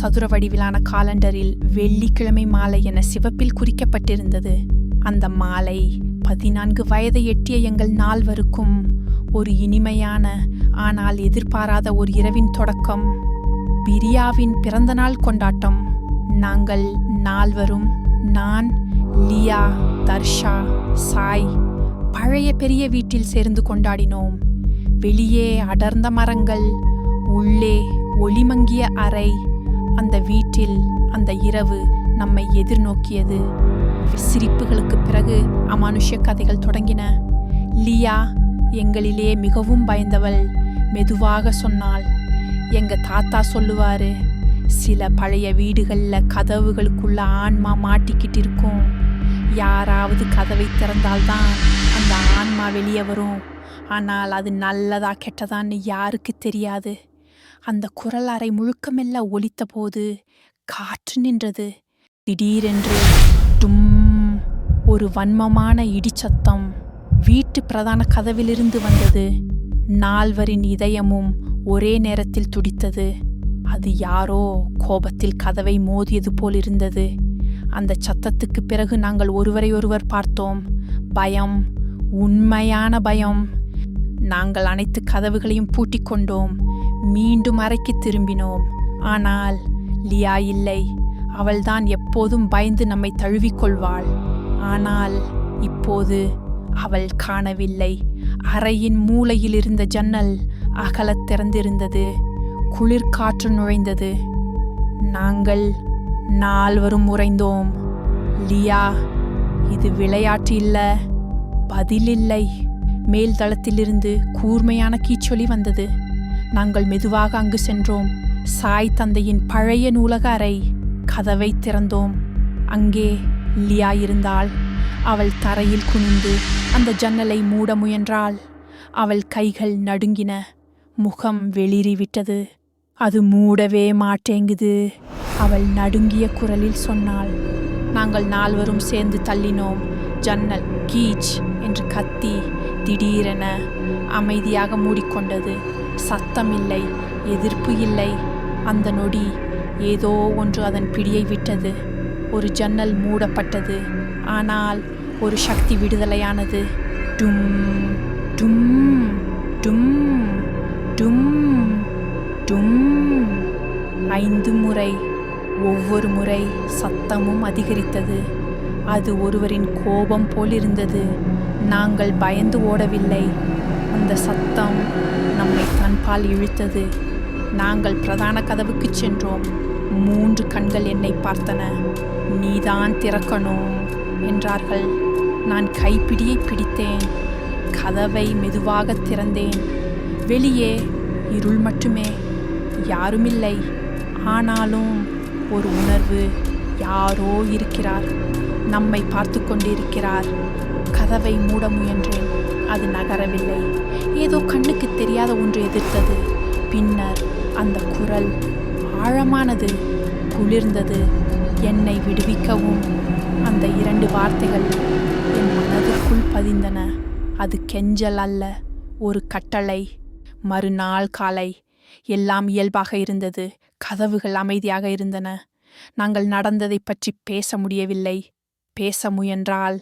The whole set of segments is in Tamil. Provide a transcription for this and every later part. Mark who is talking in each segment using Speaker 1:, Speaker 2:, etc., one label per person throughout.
Speaker 1: சதுர வடிவிலான காலண்டரில் வெள்ளிக்கிழமை மாலை என சிவப்பில் குறிக்கப்பட்டிருந்தது. அந்த மாலை 14 வயதை எட்டிய எங்கள் நால்வருக்கும் ஒரு இனிமையான ஆனால் எதிர்பாராத ஒரு இரவின் தொடக்கம். பிரியாவின் பிறந்தநாள் கொண்டாட்டம். நாங்கள் நால்வரும், நான், லியா, தர்ஷா, சாய், பழைய பெரிய வீட்டில் சேர்ந்து கொண்டாடினோம். வெளியே அடர்ந்த மரங்கள், உள்ளே ஒளிமங்கிய அறை. அந்த வீட்டில் அந்த இரவு நம்மை எதிர்நோக்கியது. சிரிப்புகளுக்கு பிறகு அமானுஷ்ய கதைகள் தொடங்கின. லியா, எங்களிலே மிகவும் பயந்தவள், மெதுவாக சொன்னாள். எங்க தாத்தா சொல்லுவாரு, சில பழைய வீடுகள்ல கதவுகளுக்குள்ள ஆன்மா மாட்டிக்கிட்டு இருக்கும். யாராவது கதவை திறந்தால்தான் அந்த ஆன்மா வெளியே வரும். ஆனால் அது நல்லதா கெட்டதான்னு யாருக்கு தெரியாது. அந்த குரல் அறை முழுக்கமெல்ல ஒலித்த போது காற்று நின்றது. திடீரென்று டும், ஒரு வன்மமான இடிச்சத்தம் வீட்டு பிரதான கதவிலிருந்து வந்தது. நால்வரின் இதயமும் ஒரே நேரத்தில் துடித்தது. அது யாரோ கோபத்தில் கதவை மோதியது போல் இருந்தது. அந்த சத்தத்துக்கு பிறகு நாங்கள் ஒருவரை ஒருவர் பார்த்தோம். பயம், உண்மையான பயம். நாங்கள் அனைத்து கதவுகளையும் பூட்டிக் கொண்டோம். மீண்டும் அறைக்கு திரும்பினோம். ஆனால் லியா இல்லை. அவள்தான் எப்போதும் பயந்து நம்மை தழுவிக்கொள்வாள். ஆனால் இப்போது அவள் காணவில்லை. அறையின் மூலையில் இருந்த ஜன்னல் அகலத் திறந்திருந்தது. குளிர்காற்று நுழைந்தது. நாங்கள் நால்வரும் உறைந்தோம். லியா, இது விளையாட்டு இல்ல. பதில் இல்லை. மேல் தளத்திலிருந்து கூர்மையான கீச்சொலி வந்தது. நாங்கள் மெதுவாக அங்கு சென்றோம். சாய் தந்தையின் பழைய நூலக அறை. கதவை திறந்தோம். அங்கே லியா இருந்தாள். அவள் தரையில் குனிந்து அந்த ஜன்னலை மூட முயன்றாள். அவள் கைகள் நடுங்கின. முகம் வெளிறிவிட்டது. அது மூடவே மாட்டேங்குது, அவள் நடுங்கிய குரலில் சொன்னாள். நாங்கள் நால்வரும் சேர்ந்து தள்ளினோம். ஜன்னல் கீச் என்று கத்தி திடீரென அமைதியாக மூடிக்கொண்டது. சத்தம் இல்லை, எதிர்ப்பு இல்லை. அந்த நொடி ஏதோ ஒன்று அதன் பிடியை விட்டது. ஒரு ஜன்னல் மூடப்பட்டது. ஆனால் ஒரு சக்தி விடுதலையானது. டும் டும் டும் டும் டும். 5 முறை. ஒவ்வொரு முறை சத்தமும் அதிகரித்தது. அது ஒருவரின் கோபம் போலிருந்தது. நாங்கள் பயந்து ஓடவில்லை. அந்த சத்தம் நம்மை தன்பால் இழுத்தது. நாங்கள் பிரதான கதவுக்கு சென்றோம். 3 கண்கள் என்னை பார்த்தன. நீதான் திறக்கணும் என்றார்கள். நான் கைப்பிடியை பிடித்தேன். கதவை மெதுவாக திறந்தேன். வெளியே இருள் மட்டுமே, யாருமில்லை. ஆனாலும் ஒரு உணர்வு, யாரோ இருக்கிறார், நம்மை பார்த்து கொண்டிருக்கிறார். கதவை மூட முயன்றேன். அது நகரவில்லை. ஏதோ கண்ணுக்கு தெரியாத ஒன்று எதிர்த்தது. பின்னர் அந்த குரல் ஆழமானது, குளிர்ந்தது. என்னை விடுவிக்கவும். அந்த 2 வார்த்தைகள் என் மனதிற்குள் பதிந்தன. அது கெஞ்சல் அல்ல, ஒரு கட்டளை. மறுநாள் காலை எல்லாம் இயல்பாக இருந்தது. கதவுகள் அமைதியாக இருந்தன. நாங்கள் நடந்ததை பற்றி பேச முடியவில்லை. பேச முயன்றால்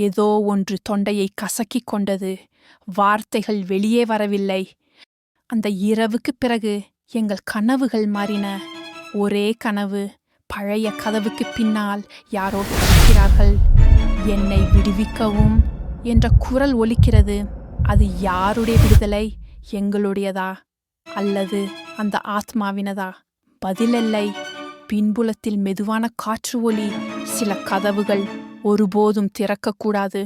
Speaker 1: ஏதோ ஒன்று தொண்டையை கசக்கிக் கொண்டது. வார்த்தைகள் வெளியே வரவில்லை. அந்த இரவுக்கு பிறகு எங்கள் கனவுகள் மாறின. ஒரே கனவு. பழைய கதவுக்கு பின்னால் யாரோ இருக்கிறார்கள். என்னை விடுவிக்கவும் என்ற குரல் ஒலிக்கிறது. அது யாருடைய விடுதலை? எங்களுடையதா அல்லது அந்த ஆத்மாவினதா? பதிலில்லை. பின்புலத்தில் மெதுவான காற்று ஒலி. சில கதவுகள் ஒருபோதும் திறக்கக்கூடாது.